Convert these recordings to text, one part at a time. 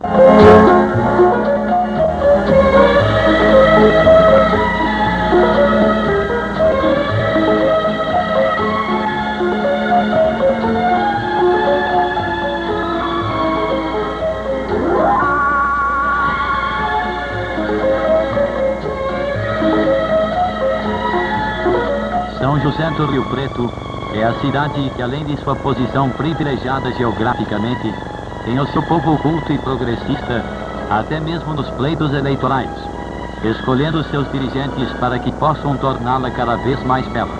São José do Rio Preto é a cidade que, além de sua posição privilegiada geograficamente, tem o seu povo culto e progressista, até mesmo nos pleitos eleitorais, escolhendo seus dirigentes para que possam torná-la cada vez mais bela.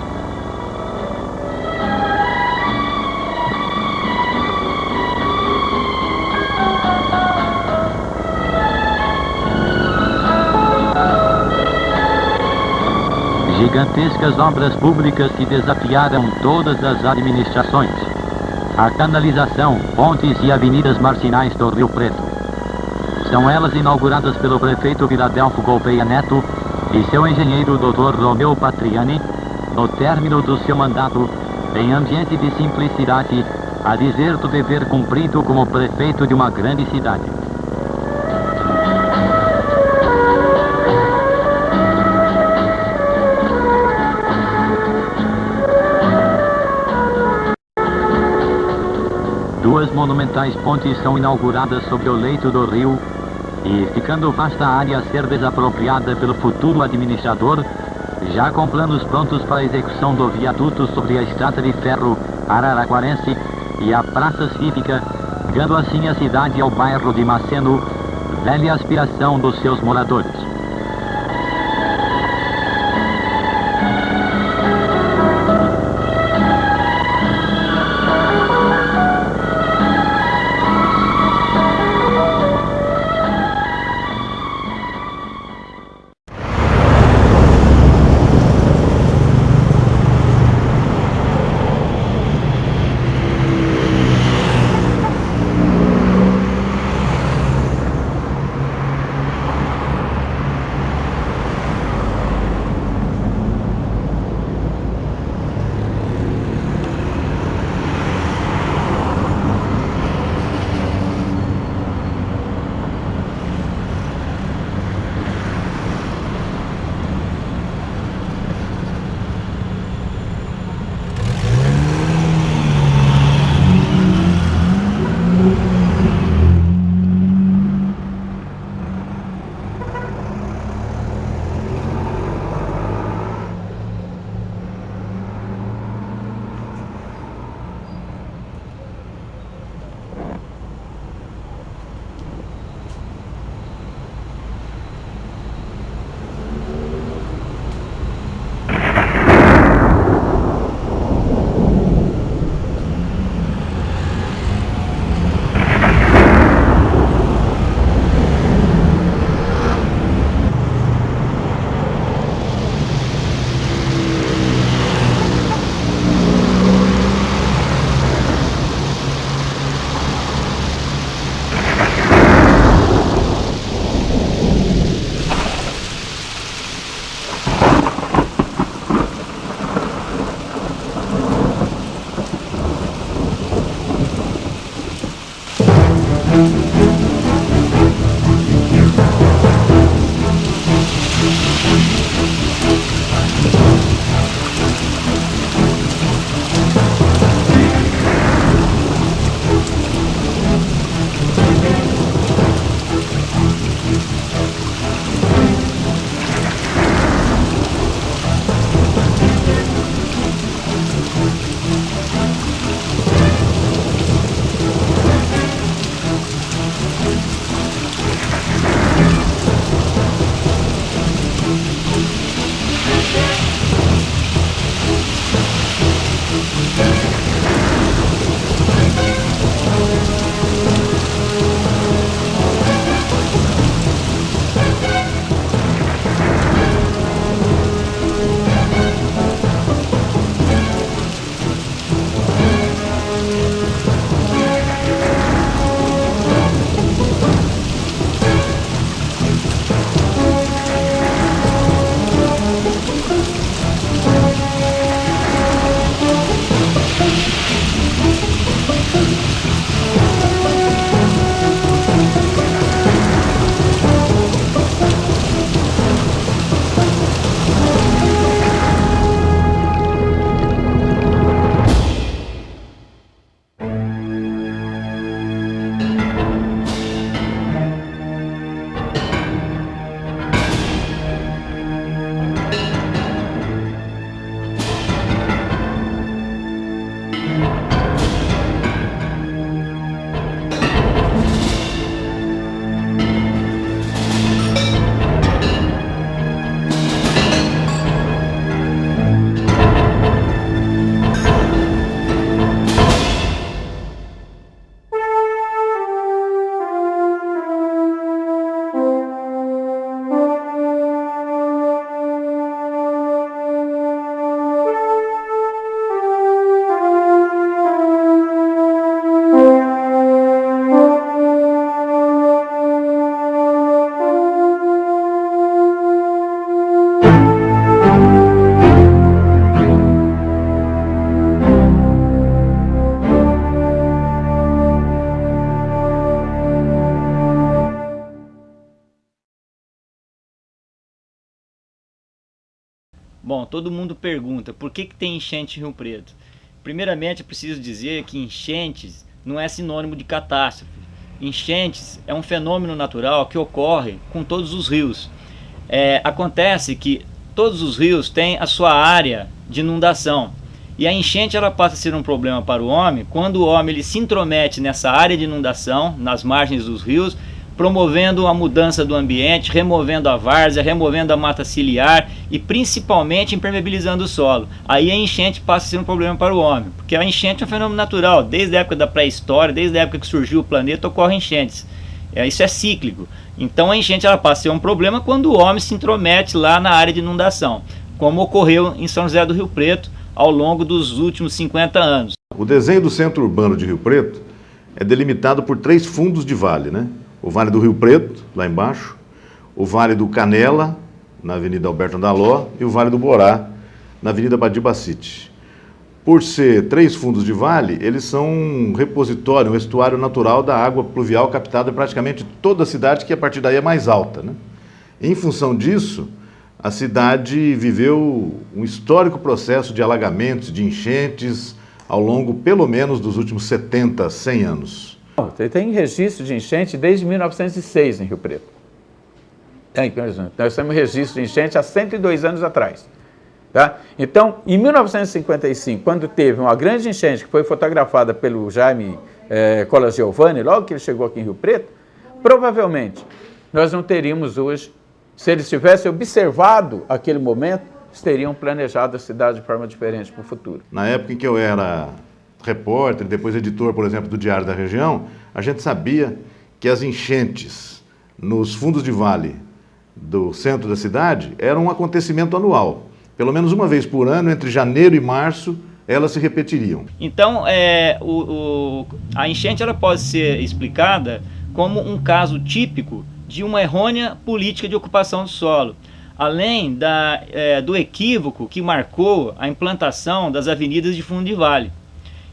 Gigantescas obras públicas que desafiaram todas as administrações. A canalização, pontes e avenidas marginais do Rio Preto. São elas inauguradas pelo prefeito Filadelfo Gouveia Neto e seu engenheiro Dr. Romeu Patriani, no término do seu mandato, em ambiente de simplicidade, a dizer do dever cumprido como prefeito de uma grande cidade. Duas monumentais pontes são inauguradas sobre o leito do rio e, ficando vasta área a ser desapropriada pelo futuro administrador, já com planos prontos para a execução do viaduto sobre a estrada de ferro Araraquarense e a praça cívica, dando assim a cidade ao bairro de Maceno, velha aspiração dos seus moradores. Bom, todo mundo pergunta, por que tem enchente em Rio Preto? Primeiramente, é preciso dizer que enchentes não é sinônimo de catástrofe. Enchentes é um fenômeno natural que ocorre com todos os rios. Acontece que todos os rios têm a sua área de inundação. E a enchente ela passa a ser um problema para o homem quando o homem ele se intromete nessa área de inundação, nas margens dos rios, promovendo a mudança do ambiente, removendo a várzea, removendo a mata ciliar e principalmente impermeabilizando o solo. Aí a enchente passa a ser um problema para o homem, porque a enchente é um fenômeno natural, desde a época da pré-história, desde a época que surgiu o planeta, ocorrem enchentes. Isso é cíclico. Então a enchente ela passa a ser um problema quando o homem se intromete lá na área de inundação, como ocorreu em São José do Rio Preto ao longo dos últimos 50 anos. O desenho do centro urbano de Rio Preto é delimitado por 3 fundos de vale, né? O Vale do Rio Preto, lá embaixo, o Vale do Canela, na Avenida Alberto Andaló, e o Vale do Borá, na Avenida Badibacite. Por ser 3 fundos de vale, eles são um repositório, um estuário natural da água pluvial captada em praticamente toda a cidade, que a partir daí é mais alta, né? Em função disso, a cidade viveu um histórico processo de alagamentos, de enchentes, ao longo, pelo menos, dos últimos 70, 100 anos. Tem registro de enchente desde 1906 em Rio Preto. Nós temos registro de enchente há 102 anos atrás. Tá? Então, em 1955, quando teve uma grande enchente que foi fotografada pelo Jaime Colagiovanni, logo que ele chegou aqui em Rio Preto, provavelmente nós não teríamos hoje, se eles tivessem observado aquele momento, eles teriam planejado a cidade de forma diferente para o futuro. Na época em que eu era repórter, depois editor, por exemplo, do Diário da Região, a gente sabia que as enchentes nos fundos de vale do centro da cidade eram um acontecimento anual. Pelo menos uma vez por ano, entre janeiro e março, elas se repetiriam. Então, a enchente ela pode ser explicada como um caso típico de uma errônea política de ocupação do solo, além do equívoco que marcou a implantação das avenidas de fundo de vale.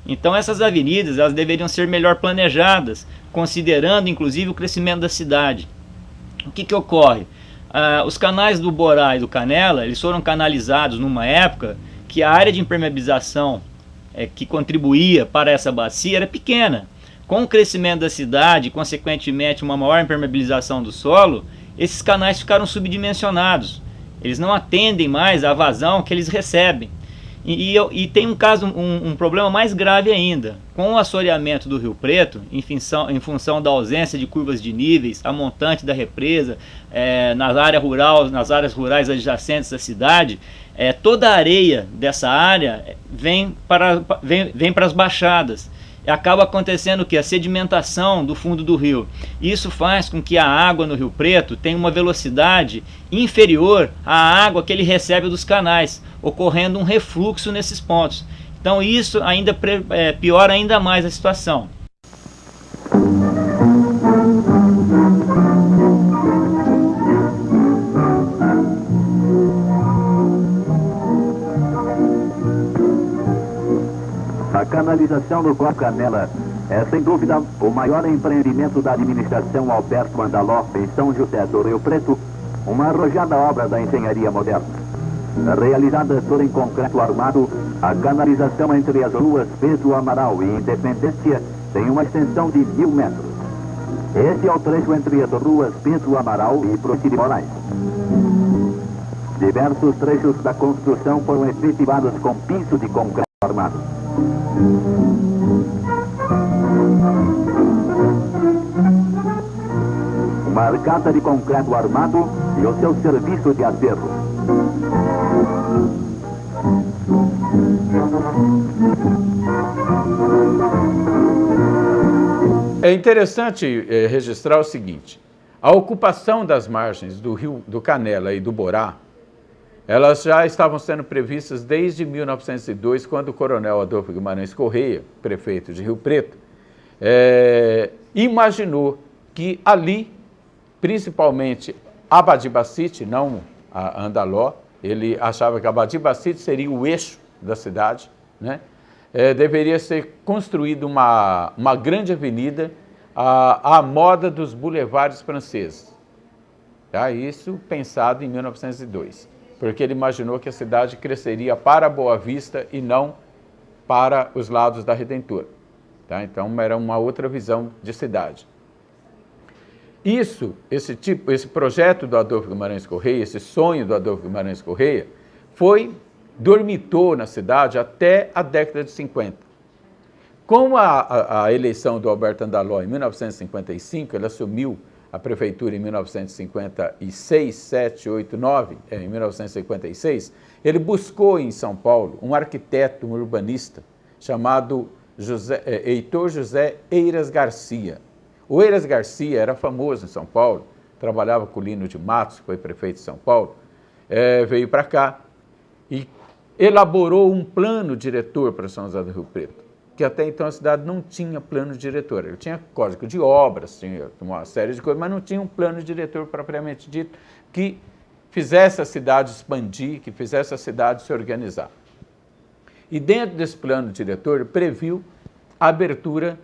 Então essas avenidas elas deveriam ser melhor planejadas, considerando inclusive o crescimento da cidade. O que ocorre? Os canais do Borá e do Canela eles foram canalizados numa época que a área de impermeabilização que contribuía para essa bacia era pequena. Com o crescimento da cidade, consequentemente uma maior impermeabilização do solo, esses canais ficaram subdimensionados. Eles não atendem mais à vazão que eles recebem. E tem um problema mais grave ainda. Com o assoreamento do Rio Preto, em função da ausência de curvas de níveis, a montante da represa, nas áreas rurais adjacentes à cidade, toda a areia dessa área vem para as baixadas. Acaba acontecendo que a sedimentação do fundo do rio. Isso faz com que a água no Rio Preto tenha uma velocidade inferior à água que ele recebe dos canais, ocorrendo um refluxo nesses pontos. Então isso ainda piora ainda mais a situação. A canalização do Córrego Canela é, sem dúvida, o maior empreendimento da administração Alberto Andaló em São José do Rio Preto, uma arrojada obra da engenharia moderna. Realizada toda em concreto armado, a canalização entre as ruas Pedro Amaral e Independência tem uma extensão de 1.000 metros. Esse é o trecho entre as ruas Pedro Amaral e Procídio Moraes. Diversos trechos da construção foram efetivados com piso de concreto armado. Uma arcada de concreto armado e o seu serviço de aterro. É interessante registrar o seguinte: a ocupação das margens do rio do Canela e do Borá, elas já estavam sendo previstas desde 1902, quando o coronel Adolfo Guimarães Correia, prefeito de Rio Preto, imaginou que ali, principalmente a Badibacite, não a Andaló, ele achava que a Badibacite seria o eixo da cidade, né? Deveria ser construída uma grande avenida à moda dos boulevards franceses. Tá? Isso pensado em 1902. porque ele imaginou que a cidade cresceria para Boa Vista e não para os lados da Redentora. Tá? Então era uma outra visão de cidade. Esse projeto do Adolfo Guimarães Correia, esse sonho do Adolfo Guimarães Correia, dormitou na cidade até a década de 50. Com a eleição do Alberto Andaló em 1955, ele assumiu a prefeitura em 1956, 7, 8, 9, em 1956, ele buscou em São Paulo um arquiteto, um urbanista, chamado Heitor José Eiras Garcia. O Eiras Garcia era famoso em São Paulo, trabalhava com o Lino de Matos, que foi prefeito de São Paulo, veio para cá e elaborou um plano diretor para São José do Rio Preto, que até então a cidade não tinha plano diretor. Ele tinha código de obras, tinha uma série de coisas, mas não tinha um plano diretor propriamente dito que fizesse a cidade expandir, que fizesse a cidade se organizar. E dentro desse plano diretor, previu a abertura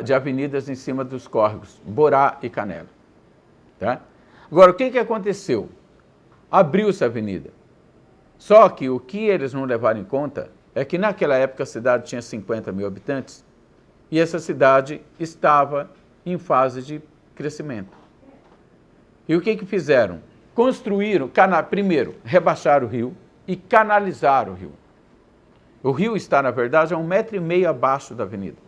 de avenidas em cima dos córregos, Borá e Canela. Tá? Agora, o que aconteceu? Abriu-se a avenida. Só que o que eles não levaram em conta é que naquela época a cidade tinha 50 mil habitantes e essa cidade estava em fase de crescimento. E o que fizeram? Construíram, primeiro, rebaixaram o rio e canalizaram o rio. O rio está, na verdade, a 1,5 metro abaixo da avenida.